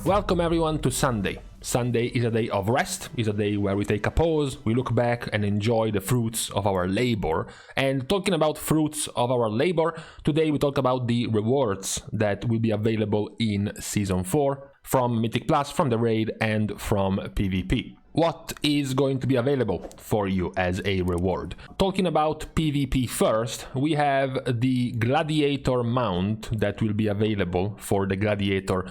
Welcome everyone to Sunday. Sunday is a day of rest, is a day where we take a pause, we look back and enjoy the fruits of our labor. And talking about fruits of our labor, today we talk about the rewards that will be available in Season 4 from Mythic Plus, from the raid and from PvP. What is going to be available for you as a reward? Talking about PvP first, we have the Gladiator mount that will be available for the Gladiator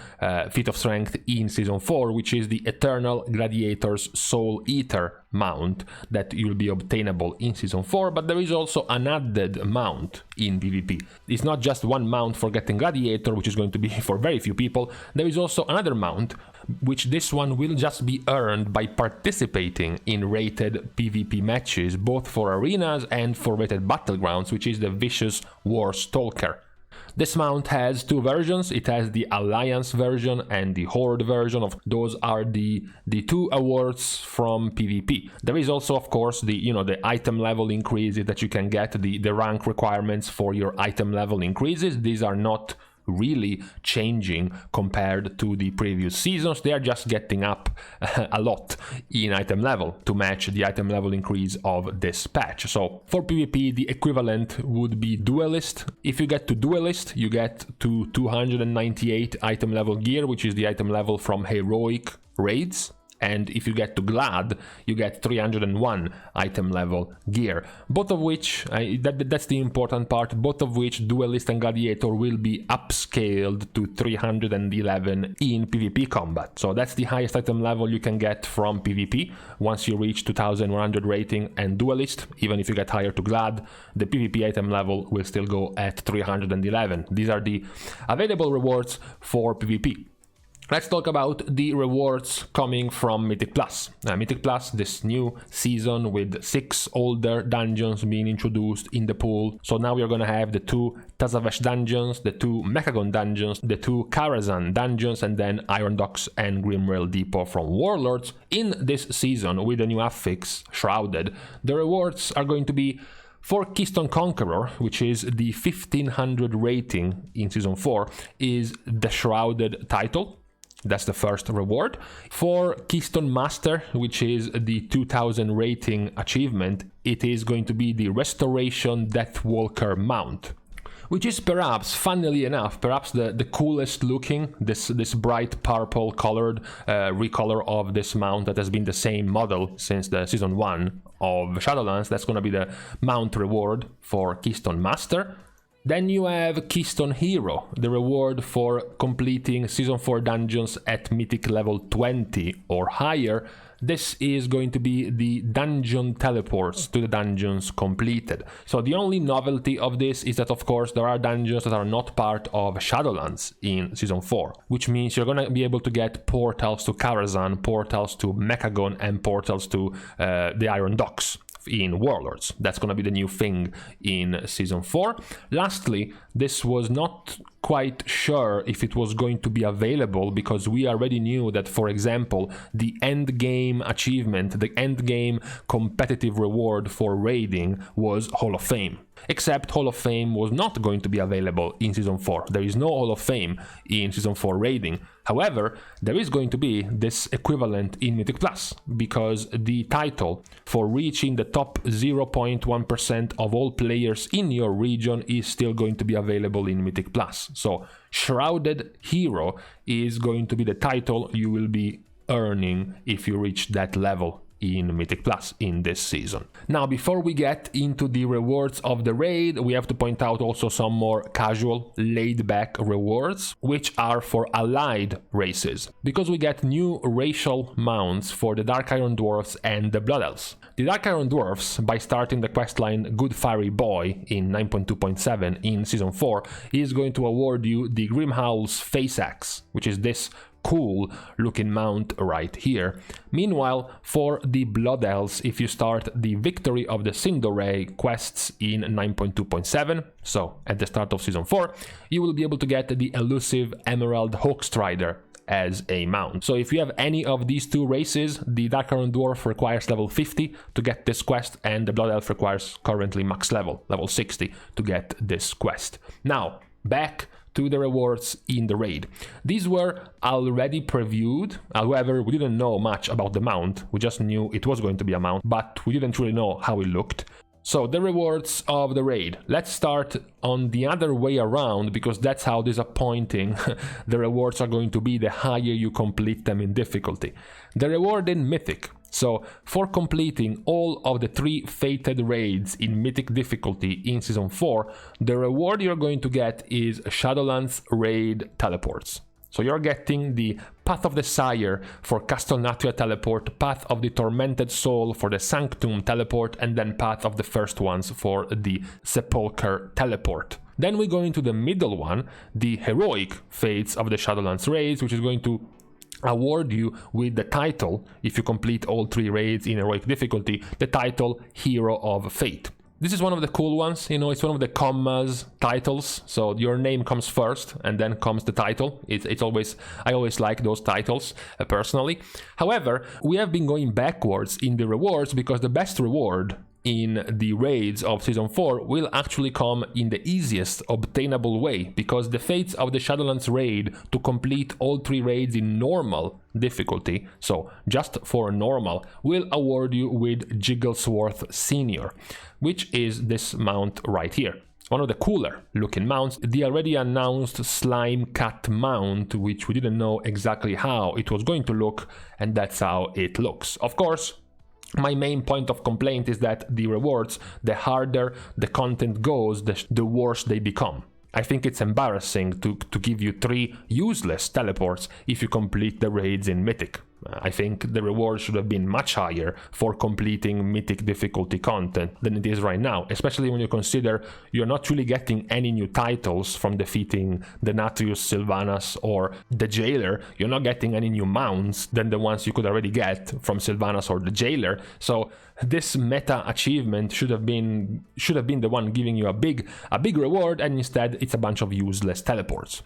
feat of strength in Season 4, which is the Eternal Gladiator's Soul Eater mount that will be obtainable in Season 4, but there is also an added mount in PvP. It's not just one mount for getting Gladiator, which is going to be for very few people. There is also another mount, which this one will just be earned by participating in rated PvP matches, both for arenas and for rated battlegrounds, which is the Vicious War Stalker. This mount has two versions. It has the Alliance version and the Horde version. Those are the two awards from PvP. There is also, of course, the item level increases that you can get, the rank requirements for your item level increases. These are not really changing compared to the previous seasons. They are just getting up a lot in item level to match the item level increase of this patch. So for PvP, the equivalent would be Duelist. If you get to Duelist, you get to 298 item level gear, which is the item level from heroic raids. And if you get to Glad, you get 301 item level gear. Both of which, that's the important part, both of which Duelist and Gladiator will be upscaled to 311 in PvP combat. So that's the highest item level you can get from PvP. Once you reach 2100 rating and Duelist, even if you get higher to Glad, the PvP item level will still go at 311. These are the available rewards for PvP. Let's talk about the rewards coming from Mythic Plus. Mythic Plus, this new season with 6 older dungeons being introduced in the pool. So now we're gonna have the 2 Tazavesh dungeons, the 2 Mechagon dungeons, the 2 Karazhan dungeons, and then Iron Docks and Grimrail Depot from Warlords. In this season, with the new affix, Shrouded, the rewards are going to be for Keystone Conqueror, which is the 1500 rating in Season 4, is the Shrouded title. That's the first reward. For Keystone Master, which is the 2000 rating achievement, it is going to be the Restoration Deathwalker mount, which is perhaps, funnily enough, perhaps the coolest looking, this bright purple colored recolor of this mount that has been the same model since the Season 1 of Shadowlands. That's going to be the mount reward for Keystone Master. Then you have Keystone Hero, the reward for completing Season 4 dungeons at Mythic level 20 or higher. This is going to be the dungeon teleports to the dungeons completed. So the only novelty of this is that, of course, there are dungeons that are not part of Shadowlands in Season 4, which means you're going to be able to get portals to Karazhan, portals to Mechagon, and portals to the Iron Docks in Warlords. That's going to be the new thing in Season 4. Lastly, this was not quite sure if it was going to be available because we already knew that, for example, the end game achievement, the end game competitive reward for raiding was Hall of Fame. Except Hall of Fame was not going to be available in Season 4. There is no Hall of Fame in Season 4 raiding. However, there is going to be this equivalent in Mythic Plus, because the title for reaching the top 0.1% of all players in your region is still going to be available in Mythic Plus. So Shrouded Hero is going to be the title you will be earning if you reach that level in Mythic Plus in this season. Now, before we get into the rewards of the raid, we have to point out also some more casual, laid-back rewards, which are for allied races, because we get new racial mounts for the Dark Iron Dwarfs and the Blood Elves. The Dark Iron Dwarfs, by starting the questline Good Fiery Boy in 9.2.7 in Season 4, is going to award you the Grimhowl's Face Axe, which is this cool looking mount right here. Meanwhile, for the Blood Elves, if you start the Victory of the Sindoray quests in 9.2.7, so at the start of Season 4, you will be able to get the elusive Emerald Hawkstrider as a mount. So if you have any of these two races, the Dark Iron Dwarf requires level 50 to get this quest, and the Blood Elf requires currently max level 60 to get this quest. Now, back to the rewards in the raid. These were already previewed, however we didn't know much about the mount, we just knew it was going to be a mount, but we didn't really know how it looked. So the rewards of the raid. Let's start on the other way around, because that's how disappointing the rewards are going to be the higher you complete them in difficulty. The reward in Mythic. So for completing all of the 3 fated raids in Mythic difficulty in Season 4, the reward you're going to get is Shadowlands raid teleports. So you're getting the Path of the Sire for Castelnatria teleport, Path of the Tormented Soul for the Sanctum teleport, and then Path of the first ones for the Sepulchre teleport. Then we go into the middle one, the Heroic Fates of the Shadowlands raids, which is going to award you with the title, if you complete all 3 raids in Heroic difficulty, the title Hero of Fate. This is one of the cool ones, you know, it's one of the commas titles, so your name comes first and then comes the title. It's always, I always like those titles personally. However, we have been going backwards in the rewards because the best reward in the raids of Season 4 will actually come in the easiest obtainable way, because the fates of the Shadowlands raid to complete all 3 raids in normal difficulty, so just for normal, will award you with Jigglesworth Senior, which is this mount right here. One of the cooler looking mounts, the already announced Slime Cat mount, which we didn't know exactly how it was going to look, and that's how it looks. Of course, my main point of complaint is that the rewards, the harder the content goes, the worse they become. I think it's embarrassing to give you 3 useless teleports if you complete the raids in Mythic. I think the reward should have been much higher for completing Mythic difficulty content than it is right now, especially when you consider you're not really getting any new titles from defeating the Natrius Sylvanas or the Jailer. You're not getting any new mounts than the ones you could already get from Sylvanas or the Jailer. So this meta achievement should have been the one giving you a big reward, and instead it's a bunch of useless teleports.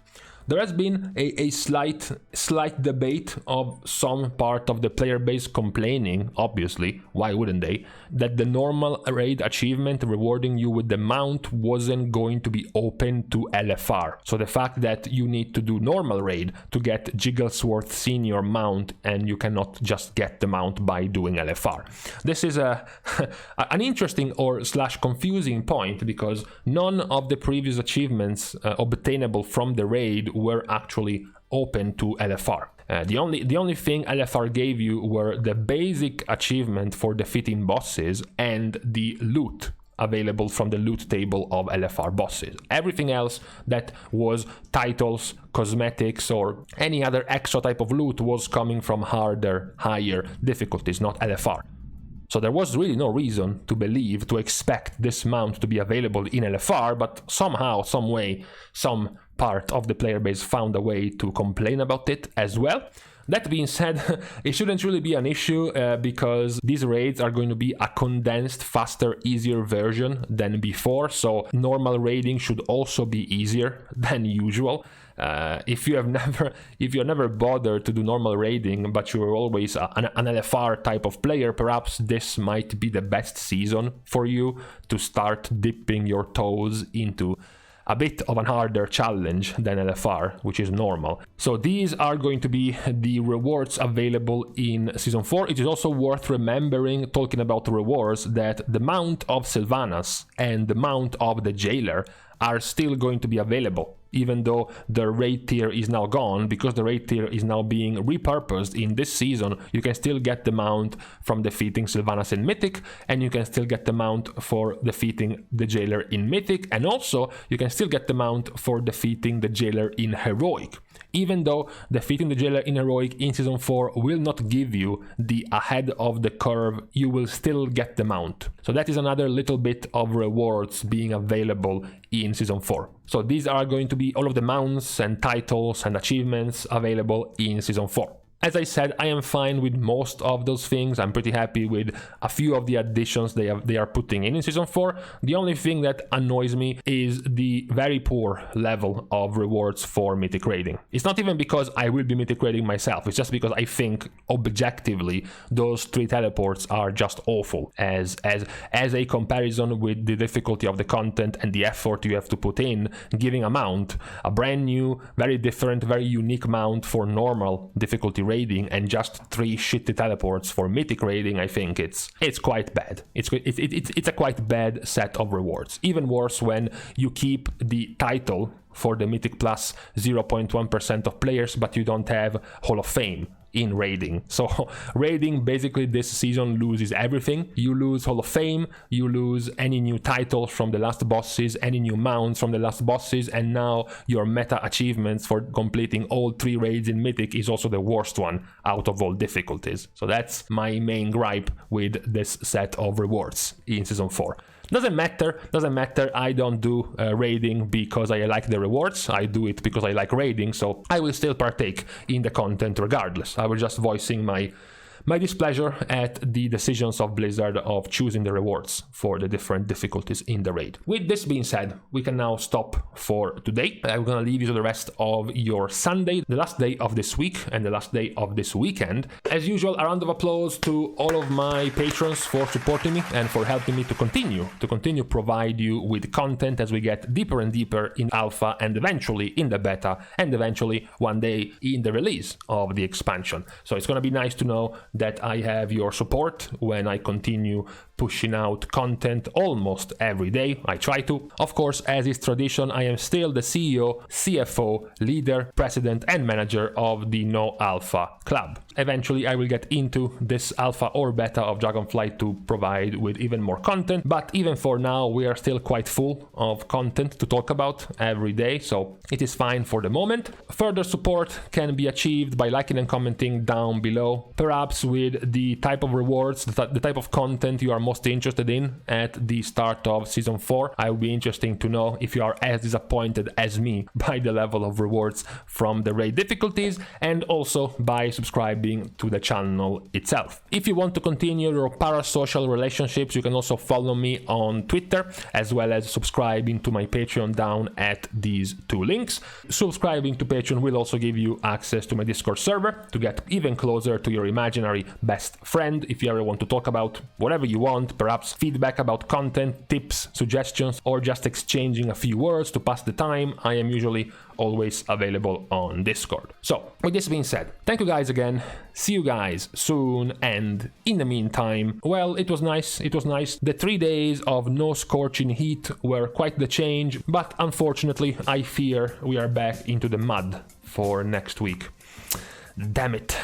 There has been a slight debate of some part of the player base complaining, obviously, why wouldn't they, that the normal raid achievement rewarding you with the mount wasn't going to be open to LFR. So the fact that you need to do normal raid to get Jigglesworth Senior mount, and you cannot just get the mount by doing LFR. This is an interesting or / confusing point, because none of the previous achievements obtainable from the raid were actually open to LFR. The only thing LFR gave you were the basic achievement for defeating bosses and the loot available from the loot table of LFR bosses. Everything else that was titles, cosmetics, or any other extra type of loot was coming from harder, higher difficulties, not LFR. So there was really no reason to expect this mount to be available in LFR, but somehow, some way, some part of the player base found a way to complain about it as well. That being said, it shouldn't really be an issue because these raids are going to be a condensed, faster, easier version than before, so normal raiding should also be easier than usual. If you have never bothered to do normal raiding, but you're always an LFR type of player, perhaps this might be the best season for you to start dipping your toes into a bit of a harder challenge than LFR, which is normal. So these are going to be the rewards available in Season 4. It is also worth remembering, talking about the rewards, that the mount of Sylvanas and the mount of the Jailer are still going to be available, even though the raid tier is now gone. Because the raid tier is now being repurposed in this season, you can still get the mount from defeating Sylvanas in Mythic, and you can still get the mount for defeating the Jailer in Mythic, and also you can still get the mount for defeating the Jailer in Heroic. Even though defeating the Jailer in Heroic in Season 4 will not give you the ahead of the curve, you will still get the mount. So that is another little bit of rewards being available in Season 4. So these are going to be all of the mounts and titles and achievements available in Season 4. As I said, I am fine with most of those things. I'm pretty happy with a few of the additions they are putting in Season 4. The only thing that annoys me is the very poor level of rewards for Mythic raiding. It's not even because I will be Mythic raiding myself, it's just because I think objectively those 3 teleports are just awful as a comparison with the difficulty of the content and the effort you have to put in giving a mount, a brand new, very different, very unique mount for normal difficulty raiding, and just 3 shitty teleports for Mythic raiding. I think it's quite bad. It's a quite bad set of rewards. Even worse when you keep the title for the Mythic Plus 0.1% of players, but you don't have Hall of Fame in raiding. So raiding basically this season loses everything. You lose Hall of Fame, you lose any new titles from the last bosses, any new mounts from the last bosses, and now your meta achievements for completing all 3 raids in Mythic is also the worst one out of all difficulties. So that's my main gripe with this set of rewards in Season 4. Doesn't matter, I don't do raiding because I like the rewards, I do it because I like raiding, so I will still partake in the content regardless. I was just voicing my displeasure at the decisions of Blizzard of choosing the rewards for the different difficulties in the raid. With this being said, we can now stop for today. I'm gonna leave you to the rest of your Sunday, the last day of this week and the last day of this weekend. As usual, a round of applause to all of my patrons for supporting me and for helping me to continue provide you with content as we get deeper and deeper in alpha and eventually in the beta and eventually one day in the release of the expansion. So it's gonna be nice to know that I have your support when I continue pushing out content almost every day. I try to. Of course, as is tradition, I am still the CEO, CFO, leader, president and manager of the No Alpha Club. Eventually I will get into this alpha or beta of Dragonflight to provide with even more content, but even for now we are still quite full of content to talk about every day, so it is fine for the moment. Further support can be achieved by liking and commenting down below, perhaps with the type of rewards, the type of content you are most interested in at the start of Season 4. I will be interested to know if you are as disappointed as me by the level of rewards from the raid difficulties, and also by subscribing to the channel itself. If you want to continue your parasocial relationships, you can also follow me on Twitter, as well as subscribing to my Patreon down at these 2 links. Subscribing to Patreon will also give you access to my Discord server to get even closer to your imaginary best friend if you ever want to talk about whatever you want, perhaps feedback about content, tips, suggestions, or just exchanging a few words to pass the time. I am usually always available on Discord. So, with this being said, thank you guys again, see you guys soon, and in the meantime, well, it was nice. The 3 days of no scorching heat were quite the change, but unfortunately, I fear we are back into the mud for next week. Damn it.